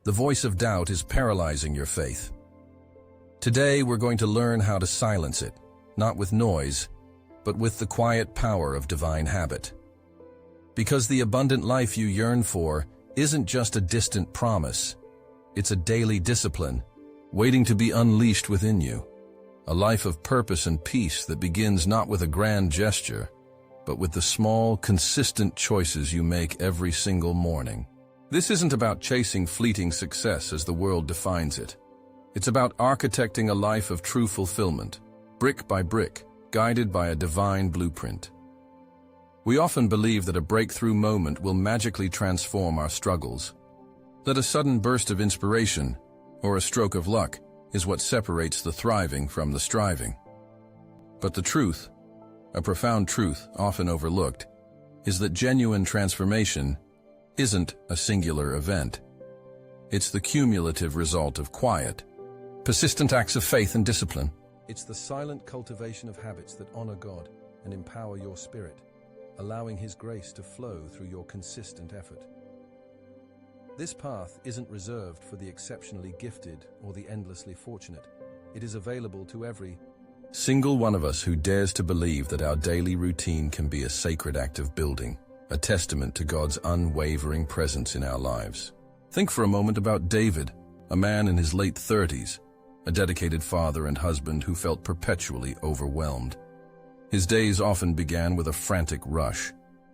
The voice of doubt is paralyzing your faith. Today, we're going to learn how to silence it, not with noise, but with the quiet power of divine habit. Because the abundant life you yearn for isn't just a distant promise. It's a daily discipline, waiting to be unleashed within you. A life of purpose and peace that begins not with a grand gesture, but with the small, consistent choices you make every single morning. This isn't about chasing fleeting success as the world defines it. It's about architecting a life of true fulfillment, brick by brick, guided by a divine blueprint. We often believe that a breakthrough moment will magically transform our struggles. That a sudden burst of inspiration, or a stroke of luck, is what separates the thriving from the striving. But the truth, a profound truth often overlooked, is that genuine transformation isn't a singular event. It's the cumulative result of quiet, persistent acts of faith and discipline. It's the silent cultivation of habits that honor God and empower your spirit, allowing His grace to flow through your consistent effort. This path isn't reserved for the exceptionally gifted or the endlessly fortunate. It is available to every single one of us who dares to believe that our daily routine can be a sacred act of building, a testament to God's unwavering presence in our lives. Think for a moment about David, a man in his late 30s, a dedicated father and husband who felt perpetually overwhelmed. His days often began with a frantic rush,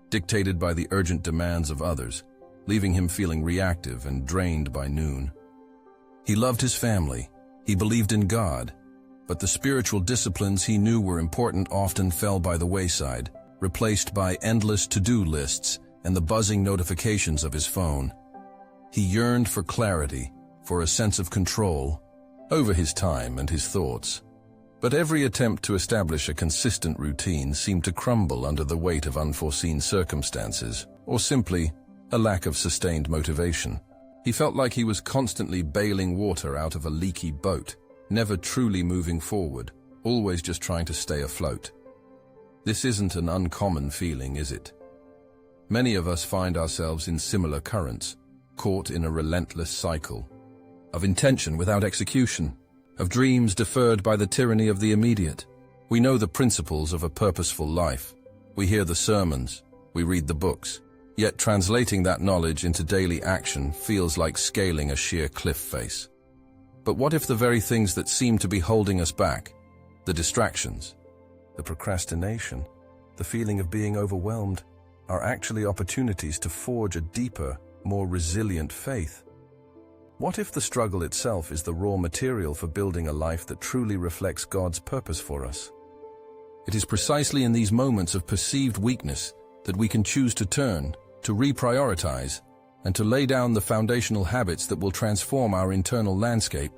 dictated by the urgent demands of others, leaving him feeling reactive and drained by noon. He loved his family, he believed in God, but the spiritual disciplines he knew were important often fell by the wayside, replaced by endless to-do lists and the buzzing notifications of his phone. He yearned for clarity, for a sense of control over his time and his thoughts. But every attempt to establish a consistent routine seemed to crumble under the weight of unforeseen circumstances, or simply a lack of sustained motivation. He felt like he was constantly bailing water out of a leaky boat, never truly moving forward, always just trying to stay afloat. This isn't an uncommon feeling, is it? Many of us find ourselves in similar currents, caught in a relentless cycle of intention without execution, of dreams deferred by the tyranny of the immediate. We know the principles of a purposeful life. We hear the sermons, we read the books, yet translating that knowledge into daily action feels like scaling a sheer cliff face. But what if the very things that seem to be holding us back, the distractions, the procrastination, the feeling of being overwhelmed, are actually opportunities to forge a deeper, more resilient faith? What if the struggle itself is the raw material for building a life that truly reflects God's purpose for us? It is precisely in these moments of perceived weakness that we can choose to turn, to reprioritize, and to lay down the foundational habits that will transform our internal landscape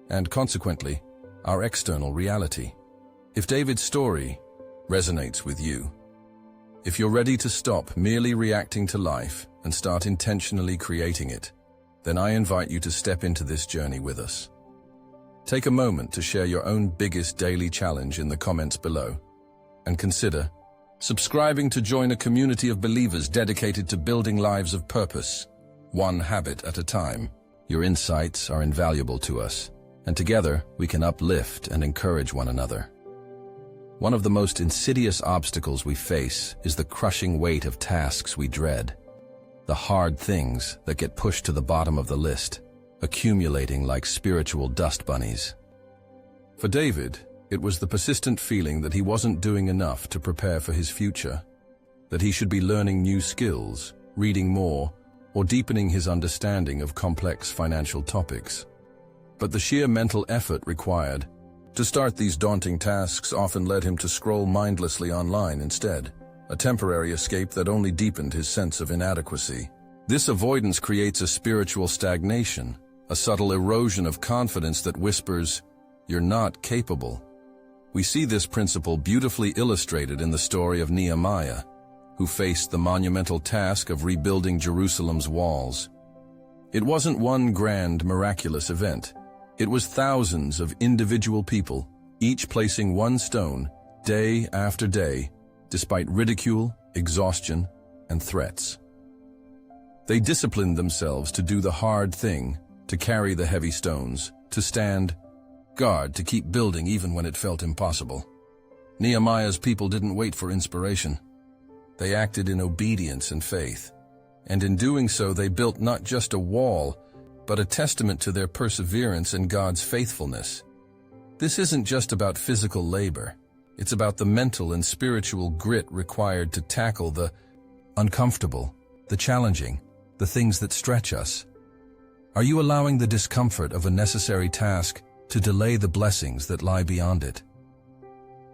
and, consequently, our external reality. If David's story resonates with you, if you're ready to stop merely reacting to life and start intentionally creating it, then I invite you to step into this journey with us. Take a moment to share your own biggest daily challenge in the comments below, and consider subscribing to join a community of believers dedicated to building lives of purpose, one habit at a time. Your insights are invaluable to us, and together we can uplift and encourage one another. One of the most insidious obstacles we face is the crushing weight of tasks we dread. The hard things that get pushed to the bottom of the list, accumulating like spiritual dust bunnies. For David, it was the persistent feeling that he wasn't doing enough to prepare for his future, that he should be learning new skills, reading more, or deepening his understanding of complex financial topics. But the sheer mental effort required to start these daunting tasks often led him to scroll mindlessly online instead, a temporary escape that only deepened his sense of inadequacy. This avoidance creates a spiritual stagnation, a subtle erosion of confidence that whispers, "You're not capable." We see this principle beautifully illustrated in the story of Nehemiah, who faced the monumental task of rebuilding Jerusalem's walls. It wasn't one grand, miraculous event. It was thousands of individual people, each placing one stone, day after day, despite ridicule, exhaustion, and threats. They disciplined themselves to do the hard thing, to carry the heavy stones, to stand guard, to keep building even when it felt impossible. Nehemiah's people didn't wait for inspiration. They acted in obedience and faith. And in doing so, they built not just a wall, but a testament to their perseverance and God's faithfulness. This isn't just about physical labor. It's about the mental and spiritual grit required to tackle the uncomfortable, the challenging, the things that stretch us. Are you allowing the discomfort of a necessary task to delay the blessings that lie beyond it?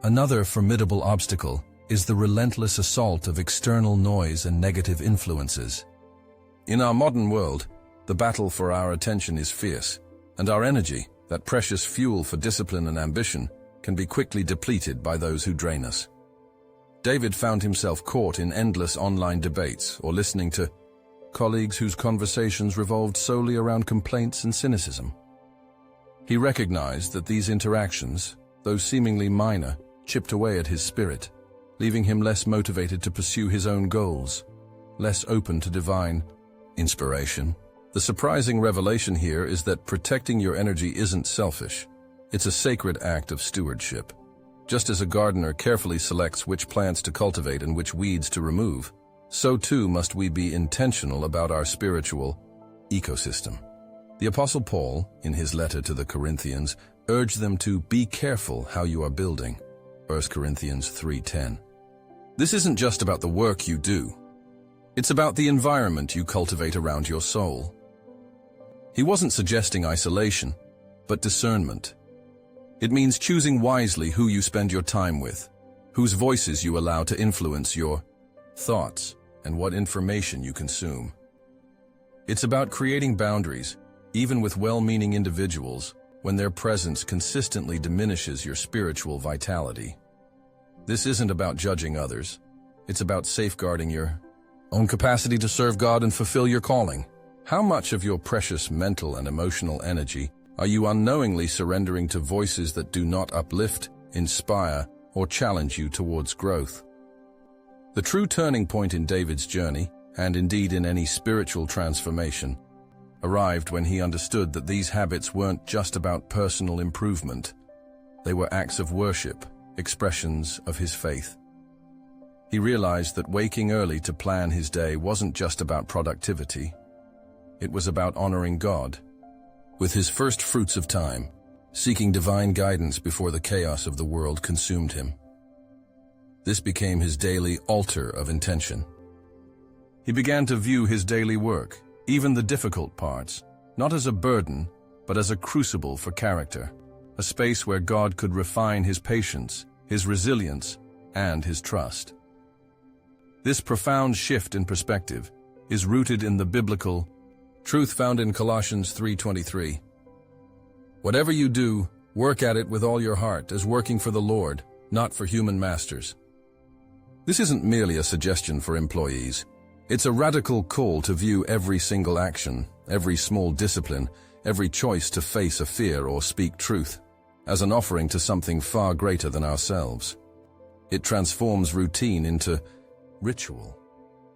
Another formidable obstacle is the relentless assault of external noise and negative influences. In our modern world, the battle for our attention is fierce, and our energy, that precious fuel for discipline and ambition, can be quickly depleted by those who drain us. David found himself caught in endless online debates or listening to colleagues whose conversations revolved solely around complaints and cynicism. He recognized that these interactions, though seemingly minor, chipped away at his spirit, leaving him less motivated to pursue his own goals, less open to divine inspiration. The surprising revelation here is that protecting your energy isn't selfish. It's a sacred act of stewardship. Just as a gardener carefully selects which plants to cultivate and which weeds to remove, so too must we be intentional about our spiritual ecosystem. The Apostle Paul, in his letter to the Corinthians, urged them to be careful how you are building. 1 Corinthians 3:10. This isn't just about the work you do. It's about the environment you cultivate around your soul. He wasn't suggesting isolation, but discernment. It means choosing wisely who you spend your time with, whose voices you allow to influence your thoughts, and what information you consume. It's about creating boundaries, even with well-meaning individuals, when their presence consistently diminishes your spiritual vitality. This isn't about judging others. It's about safeguarding your own capacity to serve God and fulfill your calling. How much of your precious mental and emotional energy are you unknowingly surrendering to voices that do not uplift, inspire, or challenge you towards growth? The true turning point in David's journey, and indeed in any spiritual transformation, arrived when he understood that these habits weren't just about personal improvement. They were acts of worship, expressions of his faith. He realized that waking early to plan his day wasn't just about productivity. It was about honoring God. With his first fruits of time, seeking divine guidance before the chaos of the world consumed him. This became his daily altar of intention. He began to view his daily work, even the difficult parts, not as a burden, but as a crucible for character, a space where God could refine his patience, his resilience, and his trust. This profound shift in perspective is rooted in the biblical truth found in Colossians 3:23. Whatever you do, work at it with all your heart, as working for the Lord, not for human masters. This isn't merely a suggestion for employees. It's a radical call to view every single action, every small discipline, every choice to face a fear or speak truth, as an offering to something far greater than ourselves. It transforms routine into ritual,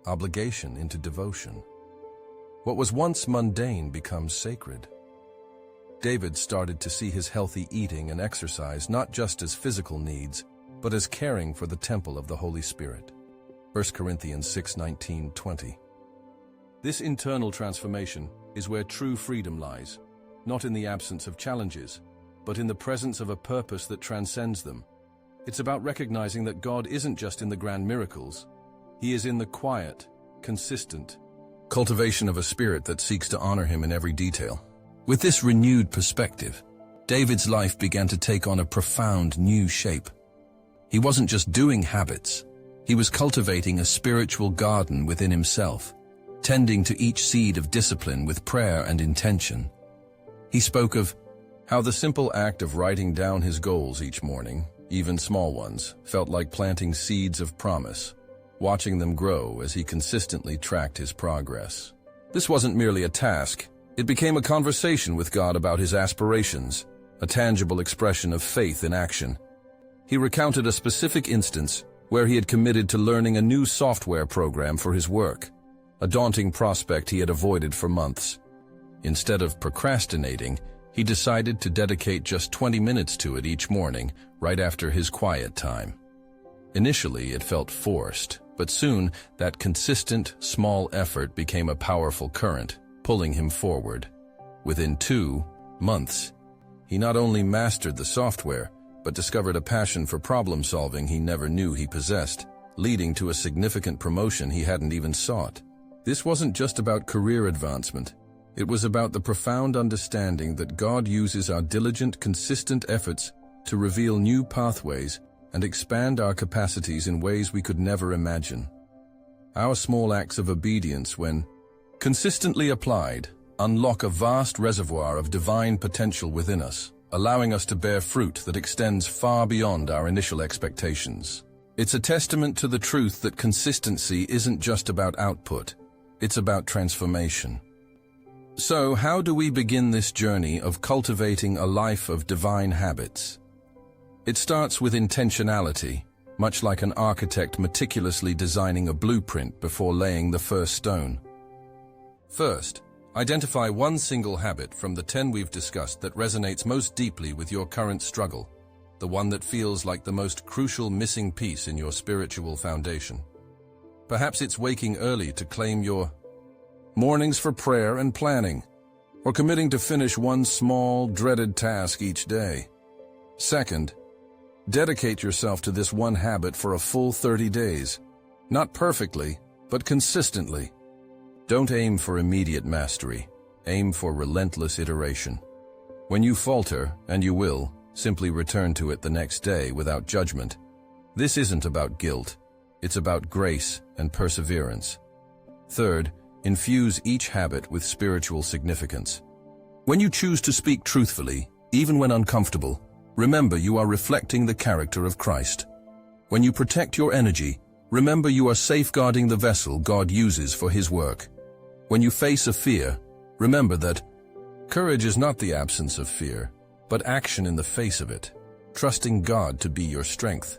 obligation into devotion. What was once mundane becomes sacred. David started to see his healthy eating and exercise not just as physical needs, but as caring for the temple of the Holy Spirit. 1 Corinthians 6:19-20. This internal transformation is where true freedom lies, not in the absence of challenges, but in the presence of a purpose that transcends them. It's about recognizing that God isn't just in the grand miracles. He is in the quiet, consistent cultivation of a spirit that seeks to honor him in every detail. With this renewed perspective, David's life began to take on a profound new shape. He wasn't just doing habits. He was cultivating a spiritual garden within himself, tending to each seed of discipline with prayer and intention. He spoke of how the simple act of writing down his goals each morning, even small ones, felt like planting seeds of promise, watching them grow as he consistently tracked his progress. This wasn't merely a task. It became a conversation with God about his aspirations, a tangible expression of faith in action. He recounted a specific instance where he had committed to learning a new software program for his work, a daunting prospect he had avoided for months. Instead of procrastinating, he decided to dedicate just 20 minutes to it each morning, right after his quiet time. Initially, it felt forced, but soon that consistent, small effort became a powerful current, pulling him forward. Within 2 months, he not only mastered the software, but discovered a passion for problem-solving he never knew he possessed, leading to a significant promotion he hadn't even sought. This wasn't just about career advancement. It was about the profound understanding that God uses our diligent, consistent efforts to reveal new pathways and expand our capacities in ways we could never imagine. Our small acts of obedience, when consistently applied, unlock a vast reservoir of divine potential within us, allowing us to bear fruit that extends far beyond our initial expectations. It's a testament to the truth that consistency isn't just about output, it's about transformation. So, how do we begin this journey of cultivating a life of divine habits? It starts with intentionality, much like an architect meticulously designing a blueprint before laying the first stone. First, identify one single habit from the 10 we've discussed that resonates most deeply with your current struggle, the one that feels like the most crucial missing piece in your spiritual foundation. Perhaps it's waking early to claim your mornings for prayer and planning, or committing to finish one small, dreaded task each day. Second, dedicate yourself to this one habit for a full 30 days. Not perfectly, but consistently. Don't aim for immediate mastery. Aim for relentless iteration. When you falter, and you will, simply return to it the next day without judgment. This isn't about guilt. It's about grace and perseverance. Third, infuse each habit with spiritual significance. When you choose to speak truthfully, even when uncomfortable, remember you are reflecting the character of Christ. When you protect your energy, remember you are safeguarding the vessel God uses for His work. When you face a fear, remember that courage is not the absence of fear, but action in the face of it, trusting God to be your strength.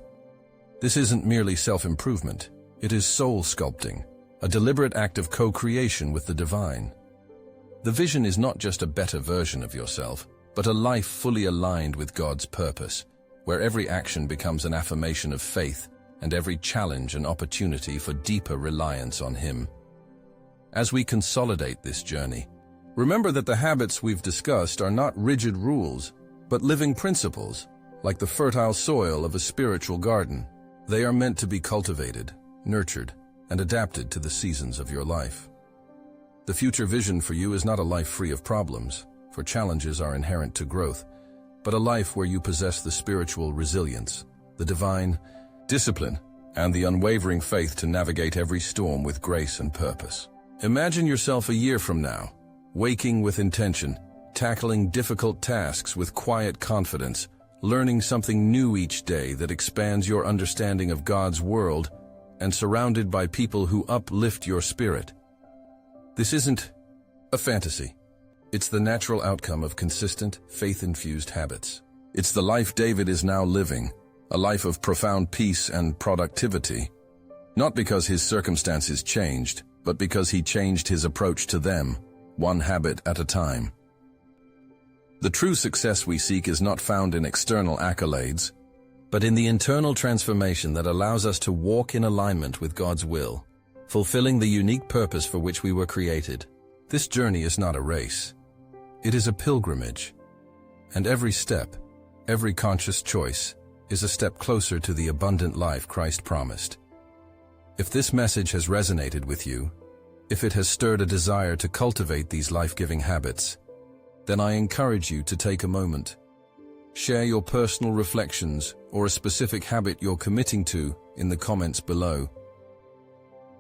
This isn't merely self-improvement, it is soul sculpting, a deliberate act of co-creation with the divine. The vision is not just a better version of yourself, but a life fully aligned with God's purpose, where every action becomes an affirmation of faith and every challenge an opportunity for deeper reliance on Him. As we consolidate this journey, remember that the habits we've discussed are not rigid rules, but living principles, like the fertile soil of a spiritual garden. They are meant to be cultivated, nurtured, and adapted to the seasons of your life. The future vision for you is not a life free of problems, for challenges are inherent to growth, but a life where you possess the spiritual resilience, the divine discipline, and the unwavering faith to navigate every storm with grace and purpose. Imagine yourself a year from now, waking with intention, tackling difficult tasks with quiet confidence, learning something new each day that expands your understanding of God's world, and surrounded by people who uplift your spirit. This isn't a fantasy. It's the natural outcome of consistent, faith-infused habits. It's the life David is now living, a life of profound peace and productivity, not because his circumstances changed, but because he changed his approach to them, one habit at a time. The true success we seek is not found in external accolades, but in the internal transformation that allows us to walk in alignment with God's will, fulfilling the unique purpose for which we were created. This journey is not a race. It is a pilgrimage, and every step, every conscious choice, is a step closer to the abundant life Christ promised. If this message has resonated with you, if it has stirred a desire to cultivate these life-giving habits, then I encourage you to take a moment. Share your personal reflections or a specific habit you're committing to in the comments below.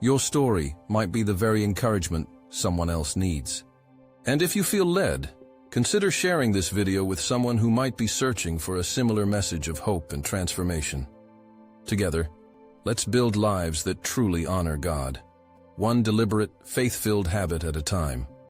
Your story might be the very encouragement someone else needs. And if you feel led, consider sharing this video with someone who might be searching for a similar message of hope and transformation. Together, let's build lives that truly honor God, one deliberate, faith-filled habit at a time.